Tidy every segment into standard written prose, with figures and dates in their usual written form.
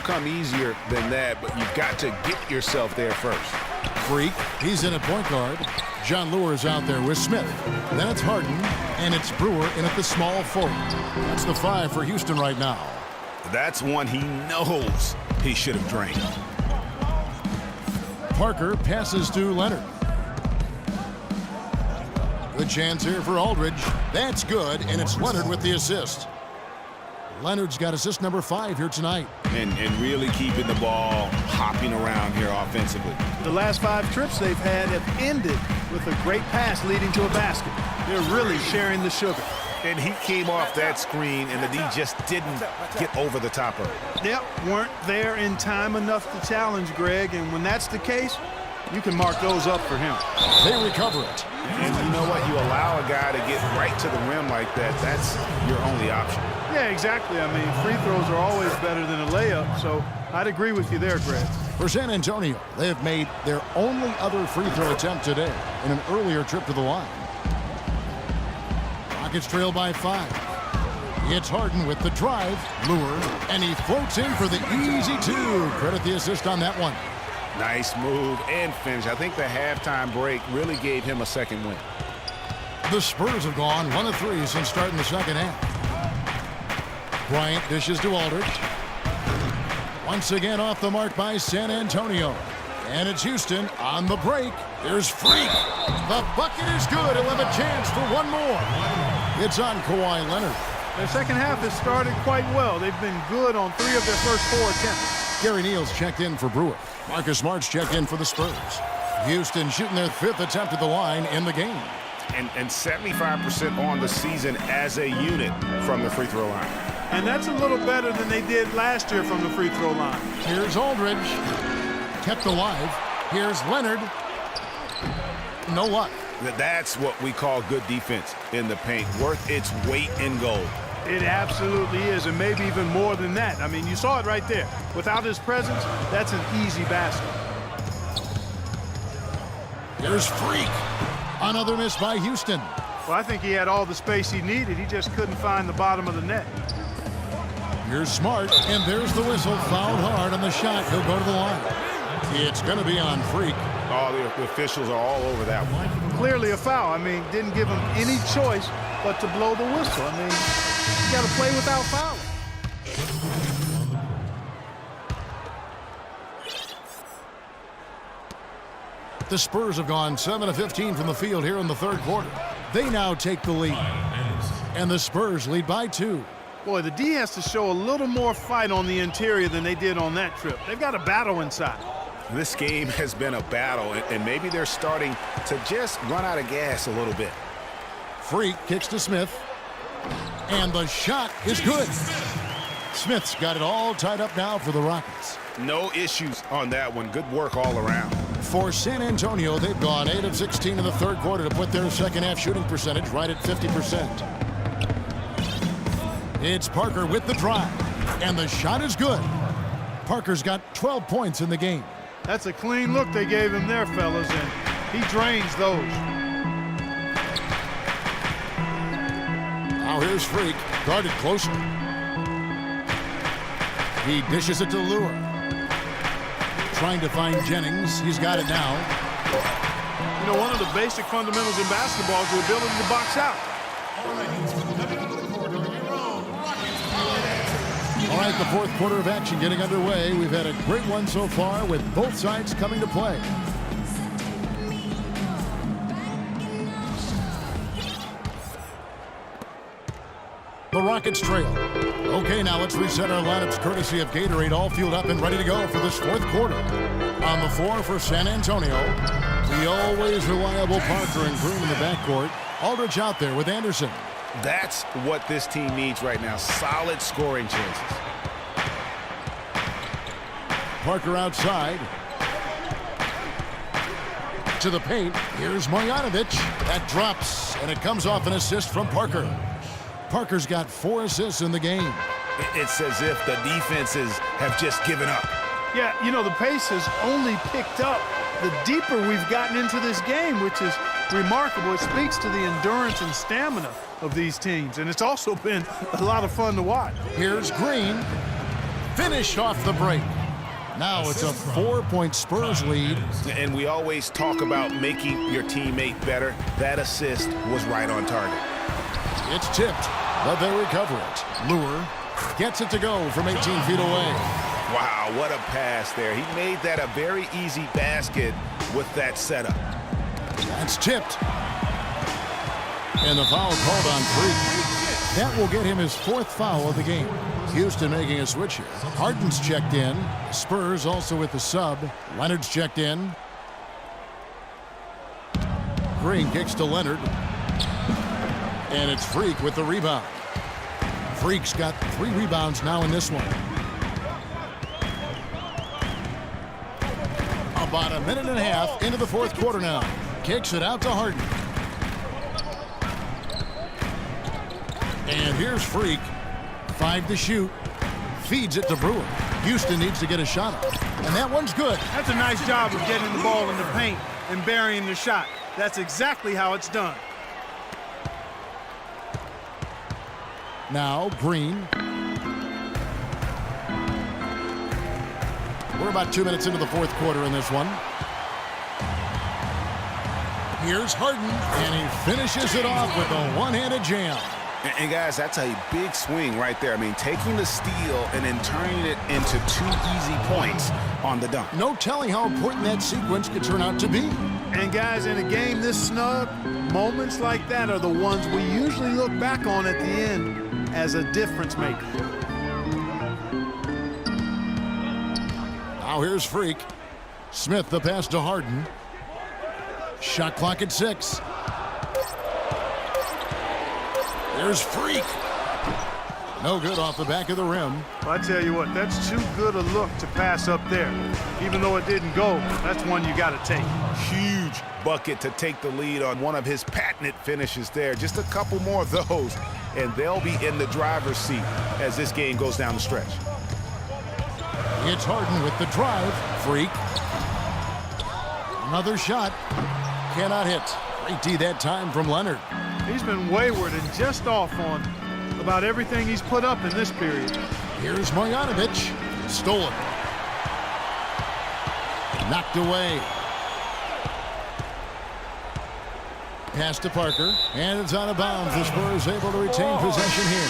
come easier than that, but you've got to get yourself there first. Freak, he's in at point guard. John Lure's out there with Smith. Then it's Harden, and it's Brewer in at the small forward. That's the 5 for Houston right now. That's one he knows he should have drained. Parker passes to Leonard. Good chance here for Aldridge. That's good, and it's Leonard with the assist. Leonard's got assist number 5 here tonight. And really keeping the ball hopping around here offensively. The last 5 trips they've had have ended with a great pass leading to a basket. They're really sharing the sugar. And he came off that screen, and the D just didn't get over the top of it. Yep, weren't there in time enough to challenge Greg, and when that's the case, you can mark those up for him. They recover it. And you know what? You allow a guy to get right to the rim like that, that's your only option. Yeah, exactly. I mean, free throws are always better than a layup, so I'd agree with you there, Greg. For San Antonio, they have made their only other free throw attempt today in an earlier trip to the line. Rockets trail by 5. It's Harden with the drive, Lure, and he floats in for the easy 2. Credit the assist on that one. Nice move and finish. I think the halftime break really gave him a second win. The Spurs have gone 1 of 3 since starting the second half. Bryant dishes to Aldridge. Once again off the mark by San Antonio. And it's Houston on the break. Here's Freak. The bucket is good. He'll have a chance for one more. It's on Kawhi Leonard. Their second half has started quite well. They've been good on 3 of their first 4 attempts. Gary Neal's checked in for Brewer. Marcus Smart's checked in for the Spurs. Houston shooting their 5th attempt at the line in the game. And 75% on the season as a unit from the free throw line. And that's a little better than they did last year from the free throw line. Here's Aldridge. Kept alive. Here's Leonard. No luck. That's what we call good defense in the paint. Worth its weight in gold. It absolutely is, and maybe even more than that. I mean, you saw it right there. Without his presence, that's an easy basket. Here's Freak. Another miss by Houston. Well, I think he had all the space he needed. He just couldn't find the bottom of the net. Here's Smart, and there's the whistle. Fouled hard on the shot. He'll go to the line. It's going to be on Freak. Oh, the officials are all over that one. Clearly a foul. I mean, didn't give him any choice but to blow the whistle. I mean, you got to play without fouling. The Spurs have gone 7 of 15 from the field here in the third quarter. They now take the lead. And the Spurs lead by 2. Boy, the D has to show a little more fight on the interior than they did on that trip. They've got a battle inside. This game has been a battle, and maybe they're starting to just run out of gas a little bit. Freak kicks to Smith. And the shot is good. Smith's got it all tied up now for the Rockets. No issues on that one. Good work all around. For San Antonio, they've gone 8 of 16 in the third quarter to put their second half shooting percentage right at 50%. It's Parker with the drive, and the shot is good. Parker's got 12 points in the game. That's a clean look they gave him there, fellas, and he drains those. Now here's Freak, guarded closely. He dishes it to Lure. Trying to find Jennings. He's got it now. You know, one of the basic fundamentals in basketball is the ability to box out. All right, the fourth quarter of action getting underway. We've had a great one so far with both sides coming to play. The Rockets trail. Okay, now let's reset our lineups courtesy of Gatorade, all fueled up and ready to go for this fourth quarter. On the floor for San Antonio, the always reliable Parker and Green in the backcourt. Aldridge out there with Anderson. That's what this team needs right now. Solid scoring chances. Parker outside. To the paint. Here's Marjanovic. That drops, and it comes off an assist from Parker. Parker's got 4 assists in the game. It's as if the defenses have just given up. Yeah, you know, the pace has only picked up the deeper we've gotten into this game, which is remarkable. It speaks to the endurance and stamina of these teams, and it's also been a lot of fun to watch. Here's Green. finished off the break. Now it's a 4-point Spurs lead. And we always talk about making your teammate better. That assist was right on target. It's tipped, but they recover it. Lure gets it to go from 18 feet away. Wow, what a pass there. He made that a very easy basket with that setup. That's tipped. And the foul called on Freak. That will get him his 4th foul of the game. Houston making a switch here. Harden's checked in. Spurs also with the sub. Leonard's checked in. Green kicks to Leonard. And it's Freak with the rebound. Freak's got 3 rebounds now in this one. About a minute and a half into the 4th quarter now. Kicks it out to Harden. And here's Freak. 5 to shoot. Feeds it to Brewer. Houston needs to get a shot up. And that one's good. That's a nice job of getting the ball in the paint and burying the shot. That's exactly how it's done. Now Green. We're about 2 minutes into the 4th quarter in this one. Here's Harden, and he finishes it off with a one-handed jam. And guys, that's a big swing right there. I mean, taking the steal and then turning it into 2 easy points on the dunk. No telling how important that sequence could turn out to be. And guys, in a game this snug, moments like that are the ones we usually look back on at the end as a difference maker. Now here's Freak. Smith the pass to Harden. Shot clock at 6. There's Freak. No good off the back of the rim. Well, I tell you what, that's too good a look to pass up there. Even though it didn't go, that's one you got to take. Huge bucket to take the lead on one of his patented finishes there. Just a couple more of those, and they'll be in the driver's seat as this game goes down the stretch. It's Harden with the drive. Freak. Another shot. Cannot hit. Great D that time from Leonard. He's been wayward and just off on about everything he's put up in this period. Here's Marjanovic. Stolen. Knocked away. Pass to Parker. And it's out of bounds. The Spurs able to retain possession here.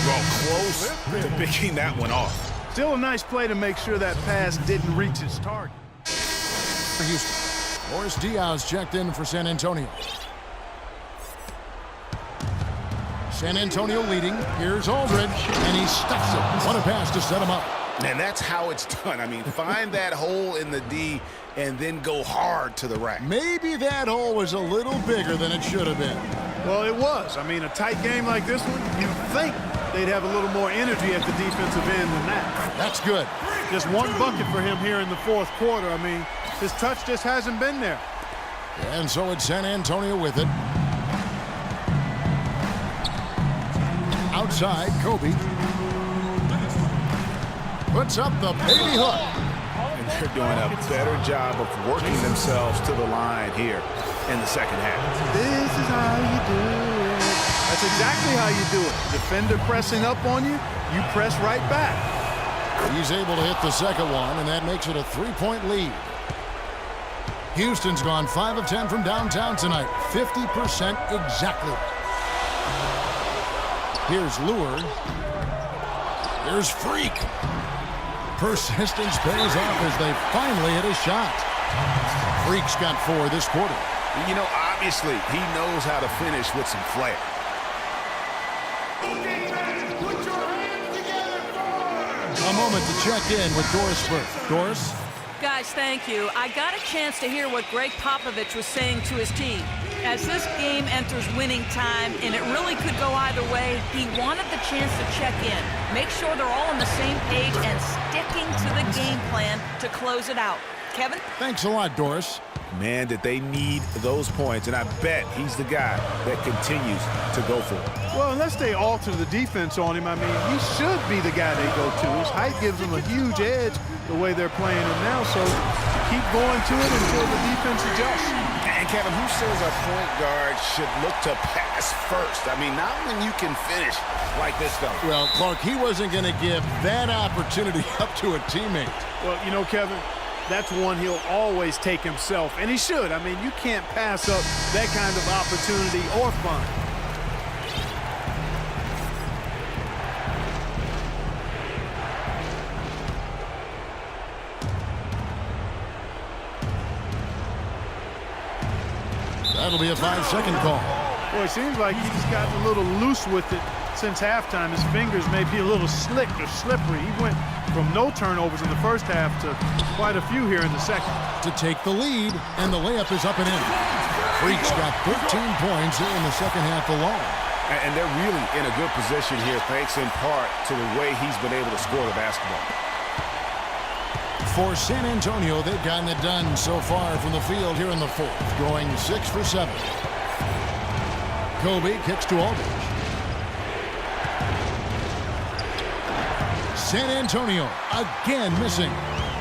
Well, close to picking that one off. Still a nice play to make sure that pass didn't reach its target. For Houston. Boris Diaz checked in for San Antonio. San Antonio leading. Here's Aldridge, and he stuffs it. What a pass to set him up. And that's how it's done. I mean, find that hole in the D and then go hard to the rack. Maybe that hole was a little bigger than it should have been. Well, it was. I mean, a tight game like this one, you'd think they'd have a little more energy at the defensive end than that. That's good. Just one bucket for him here in the 4th quarter. I mean, his touch just hasn't been there. And so it's San Antonio with it. Outside, Kobe puts up the baby hook. And they're doing a better job of working themselves to the line here in the second half. This is how you do it. That's exactly how you do it. Defender pressing up on you, you press right back. He's able to hit the second one, and that makes it a 3-point lead. Houston's gone 5 of 10 from downtown tonight. 50% exactly. Here's Lure. Here's Freak. Persistence pays off as they finally hit a shot. Freak's got 4 this quarter. You know, obviously, he knows how to finish with some flair. A moment to check in with Doris Burke. Doris? Guys, thank you. I got a chance to hear what Greg Popovich was saying to his team. As this game enters winning time, and it really could go either way, he wanted the chance to check in, make sure they're all on the same page and sticking to the game plan to close it out. Kevin? Thanks a lot, Doris. Man, did they need those points, and I bet he's the guy that continues to go for it. Well, unless they alter the defense on him, I mean, he should be the guy they go to. His height gives him a huge edge the way they're playing him now, so keep going to it until the defense adjusts. And And Kevin, who says a point guard should look to pass first? I mean, not when you can finish like this fella. Well, Clark, he wasn't going to give that opportunity up to a teammate. Well, you know, Kevin, that's one he'll always take himself, and he should. I mean, you can't pass up that kind of opportunity or fun. That'll be a 5-second call. Boy, it seems like he's gotten a little loose with it since halftime. His fingers may be a little slick or slippery. He went from no turnovers in the first half to quite a few here in the second. To take the lead, and the layup is up and in. Freak's got 13 points in the second half alone. And they're really in a good position here, thanks in part to the way he's been able to score the basketball. For San Antonio, they've gotten it done so far from the field here in the fourth, going 6 for 7. Kobe kicks to Aldridge. San Antonio again missing.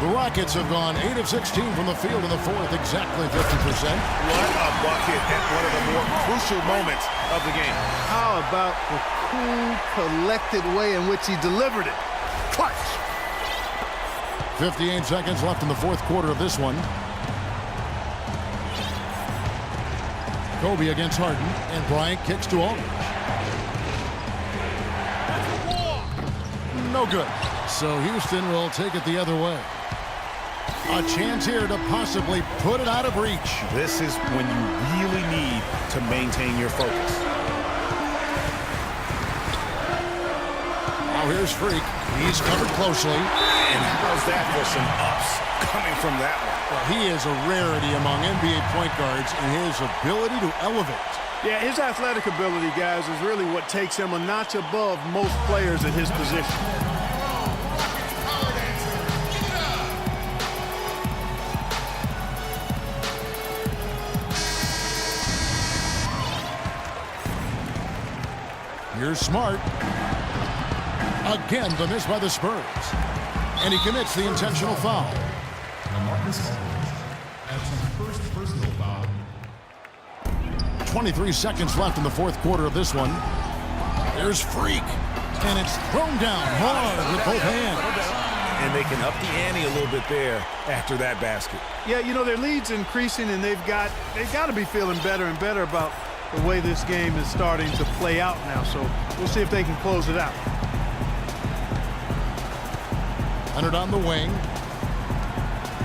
The Rockets have gone 8 of 16 from the field in the fourth, exactly 50%. What a bucket at one of the more crucial moments of the game. How about the cool, collected way in which he delivered it? Clutch! 58 seconds left in the fourth quarter of this one. Kobe against Harden, and Bryant kicks to Aldridge. No good. So Houston will take it the other way. A chance here to possibly put it out of reach. This is when you really need to maintain your focus. Now here's Freak. He's covered closely. And how's that for some ups coming from that one? Well, he is a rarity among NBA point guards in his ability to elevate. Yeah, his athletic ability, guys, is really what takes him a notch above most players at his position. Here's Smart. Again, the miss by the Spurs. And he commits the intentional foul. Marcus Aldridge adds his first personal foul. 23 seconds left in the fourth quarter of this one. There's Freak. And it's thrown down hard with both hands. And they can up the ante a little bit there after that basket. Yeah, you know, their lead's increasing, and they've got to be feeling better and better about the way this game is starting to play out now. So we'll see if they can close it out. Leonard on the wing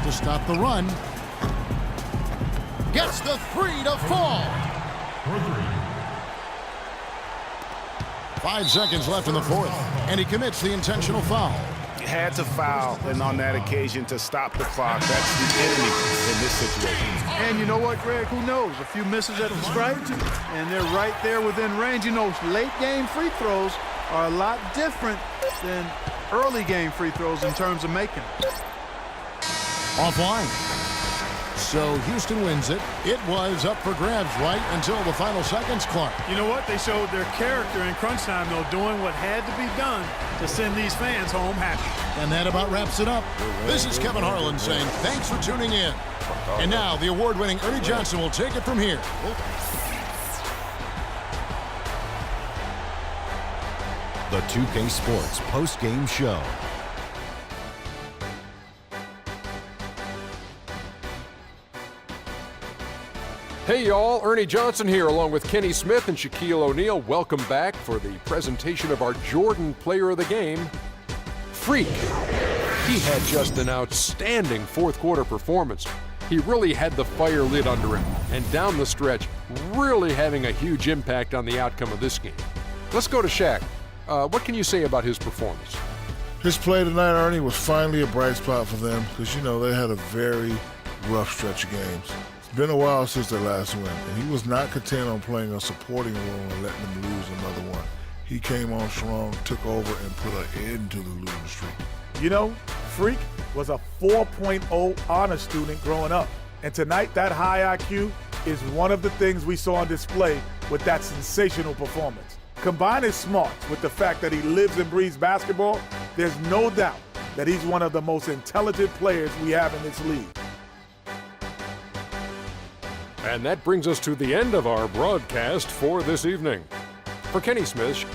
to stop the run. Gets the three to fall. 5 seconds left in the fourth, and he commits the intentional foul. He had to foul, and on that occasion to stop the clock. That's the enemy in this situation. And you know what, Greg? Who knows? A few misses at the stripe, and they're right there within range. You know, late game free throws are a lot different than early game free throws in terms of making them. Offline. So Houston wins it. It was up for grabs right until the final seconds, Clark. You know what? They showed their character in crunch time, though, doing what had to be done to send these fans home happy. And that about wraps it up. This is Kevin Harlan saying thanks for tuning in. And now the award-winning Ernie Johnson will take it from here. The 2K Sports post-game show. Hey y'all, Ernie Johnson here along with Kenny Smith and Shaquille O'Neal. Welcome back for the presentation of our Jordan Player of the Game, Freak. He had just an outstanding fourth quarter performance. He really had the fire lit under him, and down the stretch, really having a huge impact on the outcome of this game. Let's go to Shaq. What can you say about his performance? His play tonight, Ernie, was finally a bright spot for them because, you know, they had a very rough stretch of games. It's been a while since their last win, and he was not content on playing a supporting role and letting them lose another one. He came on strong, took over, and put an end to the losing streak. You know, Freak was a 4.0 honor student growing up. And tonight, that high IQ is one of the things we saw on display with that sensational performance. Combine his smarts with the fact that he lives and breathes basketball, there's no doubt that he's one of the most intelligent players we have in this league. And that brings us to the end of our broadcast for this evening. For Kenny Smith,